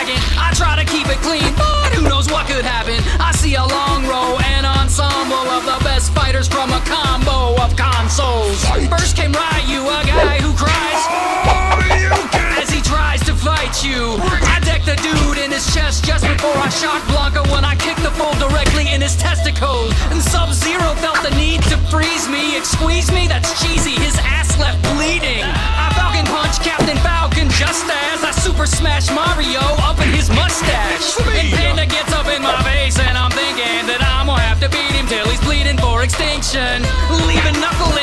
dragon. I try to keep it clean, but who knows what could happen. I see a long row and ensemble of the best fighters from a combo of consoles. First came Ryu, a guy who cries as he tries to fight you. I decked the dude in his chest just before I shot Blanca when I kicked the fool directly in his testicles. And Sub-Zero felt the need to freeze me, squeeze me, that's cheesy, his ass left bleeding. I Falcon Punch Captain Falcon just as I Super Smash Mario up in his mustache. And Panda gets up in my face and I'm thinking that I'm gonna have to beat him till he's bleeding for extinction, leaving Knuckle